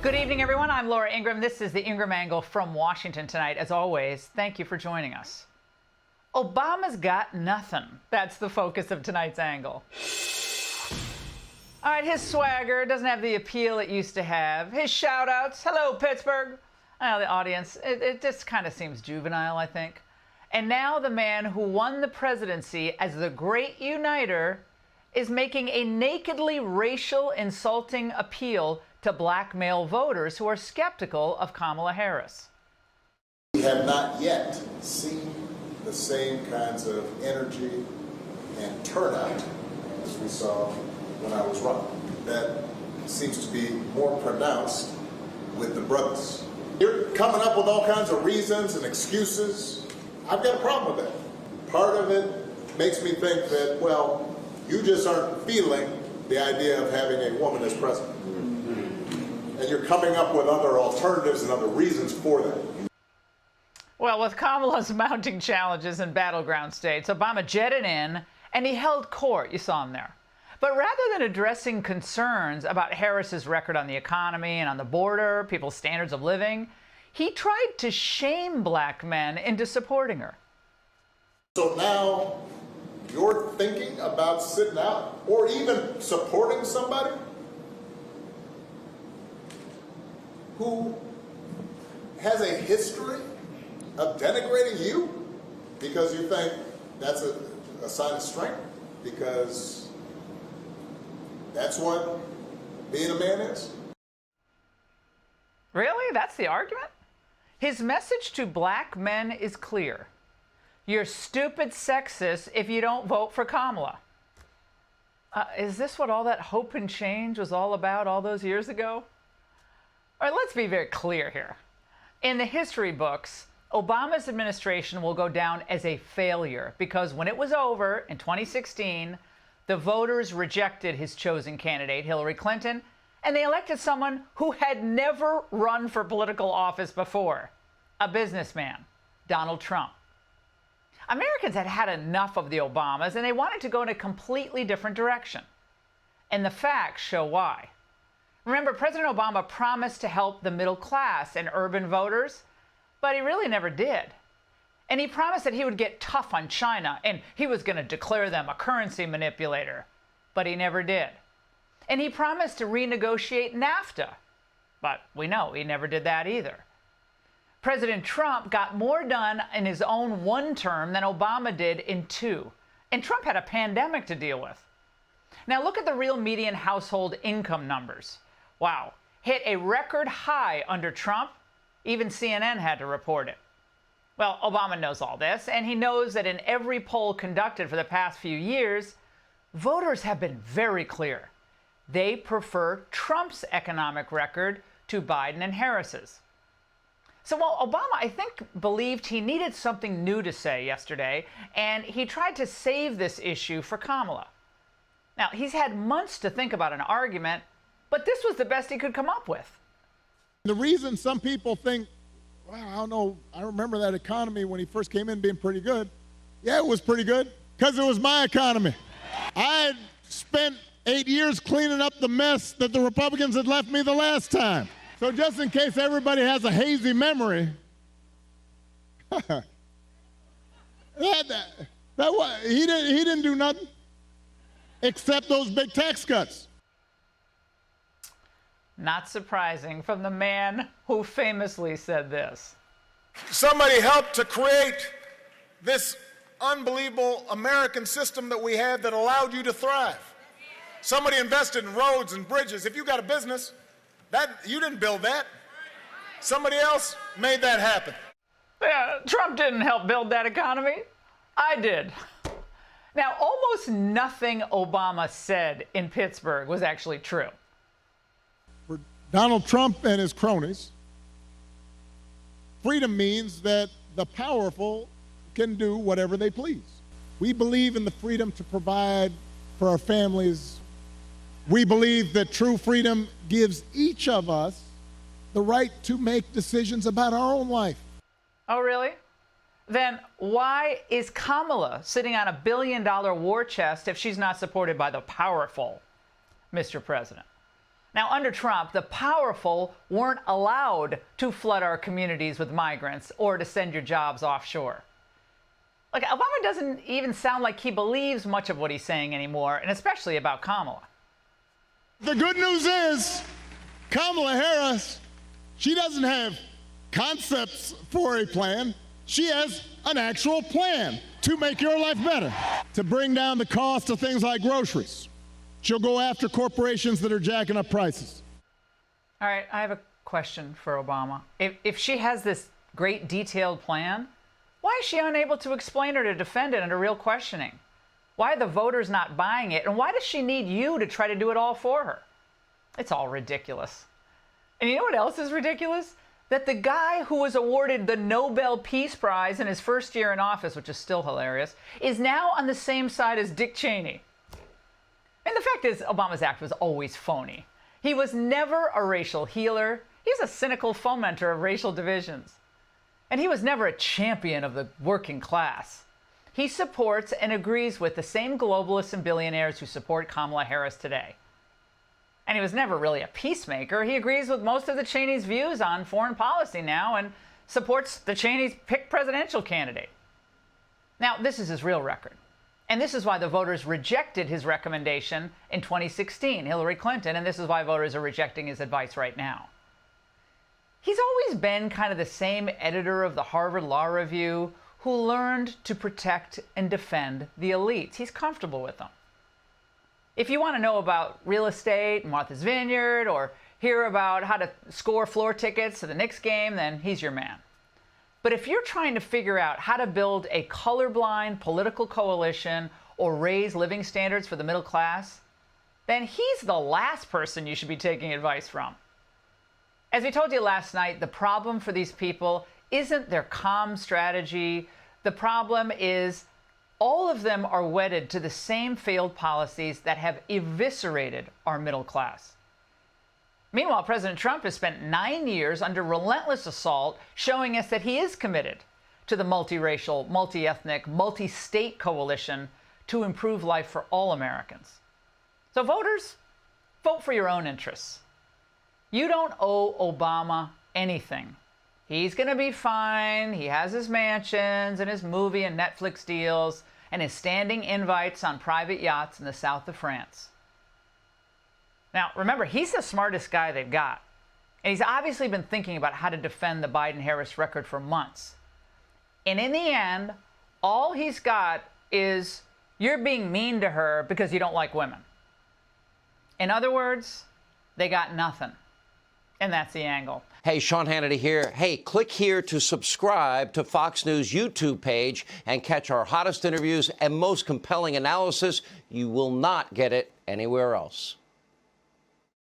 Good evening, everyone. I'm Laura Ingraham. This is the Ingraham Angle from Washington tonight. As always, thank you for joining us. Obama's got nothing. That's the focus of tonight's angle. All right, his swagger doesn't have the appeal it used to have. His shout-outs, hello, Pittsburgh. The audience, it just kind of seems juvenile, I think. And now the man who won the presidency as the great uniter is making a nakedly racial insulting appeal to black male voters who are skeptical of Kamala Harris. We have not yet seen the same kinds of energy and turnout as we saw when I was running. That seems to be more pronounced with the brothers. You're coming up with all kinds of reasons and excuses. I've got a problem with that. Part of it makes me think that, well, you just aren't feeling the idea of having a woman as president. And you're coming up with other alternatives and other reasons for that. Well, with Kamala's mounting challenges in battleground states, Obama jetted in and he held court. You saw him there. But rather than addressing concerns about Harris's record on the economy and on the border, people's standards of living, he tried to shame black men into supporting her. So now you're thinking about sitting out or even supporting somebody who has a history of denigrating you because you think that's a sign of strength, because that's what being a man is? Really? That's the argument? His message to black men is clear. You're stupid sexist if you don't vote for Kamala. Is this what all that hope and change was all about all those years ago? All right, let's be very clear here. In the history books, Obama's administration will go down as a failure because when it was over in 2016, the voters rejected his chosen candidate, Hillary Clinton, and they elected someone who had never run for political office before, a businessman, Donald Trump. Americans had had enough of the Obamas, and they wanted to go in a completely different direction. And the facts show why. Remember, President Obama promised to help the middle class and urban voters, but he really never did. And he promised that he would get tough on China, and he was going to declare them a currency manipulator, but he never did. And he promised to renegotiate NAFTA, but we know he never did that either. President Trump got more done in his own one term than Obama did in two, and Trump had a pandemic to deal with. Now look at the real median household income numbers. Wow, hit a record high under Trump. Even CNN had to report it. Well, Obama knows all this, and he knows that in every poll conducted for the past few years, voters have been very clear. They prefer Trump's economic record to Biden and Harris's. So while Obama, I think, believed he needed something new to say yesterday, and he tried to save this issue for Kamala. Now, he's had months to think about an argument, but this was the best he could come up with. The reason some people think, well, I don't know, I remember that economy when he first came in being pretty good. Yeah, it was pretty good, because it was my economy. I had spent 8 years cleaning up the mess that the Republicans had left me the last time. So just in case everybody has a hazy memory, he didn't do nothing except those big tax cuts. Not surprising from the man who famously said this. Somebody helped to create this unbelievable American system that we have that allowed you to thrive. Somebody invested in roads and bridges. If you got a business, you didn't build that. Somebody else made that happen. Yeah, Trump didn't help build that economy. I did. Now, almost nothing Obama said in Pittsburgh was actually true. For Donald Trump and his cronies, freedom means that the powerful can do whatever they please. We believe in the freedom to provide for our families. We believe that true freedom gives each of us the right to make decisions about our own life. Oh, really? Then why is Kamala sitting on $1 billion war chest if she's not supported by the powerful, Mr. President? Now, under Trump, the powerful weren't allowed to flood our communities with migrants or to send your jobs offshore. Like, Obama doesn't even sound like he believes much of what he's saying anymore, and especially about Kamala. The good news is Kamala Harris, she doesn't have concepts for a plan. She has an actual plan to make your life better, to bring down the cost of things like groceries. She'll go after corporations that are jacking up prices. All right, I have a question for Obama. If she has this great detailed plan, why is she unable to explain or to defend it under real questioning? Why are the voters not buying it? And why does she need you to try to do it all for her? It's all ridiculous. And you know what else is ridiculous? That the guy who was awarded the Nobel Peace Prize in his first year in office, which is still hilarious, is now on the same side as Dick Cheney. And the fact is, Obama's act was always phony. He was never a racial healer. He's a cynical fomenter of racial divisions. And he was never a champion of the working class. He supports and agrees with the same globalists and billionaires who support Kamala Harris today. And he was never really a peacemaker. He agrees with most of the Cheney's views on foreign policy now and supports the Cheney's picked presidential candidate. Now, this is his real record. And this is why the voters rejected his recommendation in 2016, Hillary Clinton, and this is why voters are rejecting his advice right now. He's always been kind of the same editor of the Harvard Law Review who learned to protect and defend the elites. He's comfortable with them. If you want to know about real estate, Martha's Vineyard, or hear about how to score floor tickets to the Knicks game, then he's your man. But if you're trying to figure out how to build a colorblind political coalition or raise living standards for the middle class, then he's the last person you should be taking advice from. As we told you last night, the problem for these people isn't their calm strategy. The problem is all of them are wedded to the same failed policies that have eviscerated our middle class. Meanwhile, President Trump has spent 9 years under relentless assault showing us that he is committed to the multiracial, multi-ethnic, multi-state coalition to improve life for all Americans. So voters, vote for your own interests. You don't owe Obama anything. He's going to be fine. He has his mansions and his movie and Netflix deals and his standing invites on private yachts in the south of France. Now, remember, he's the smartest guy they've got. And he's obviously been thinking about how to defend the Biden-Harris record for months. And in the end, all he's got is, you're being mean to her because you don't like women. In other words, they got nothing. And that's the angle. Hey, Sean Hannity here. Hey, click here to subscribe to Fox News YouTube page and catch our hottest interviews and most compelling analysis. You will not get it anywhere else.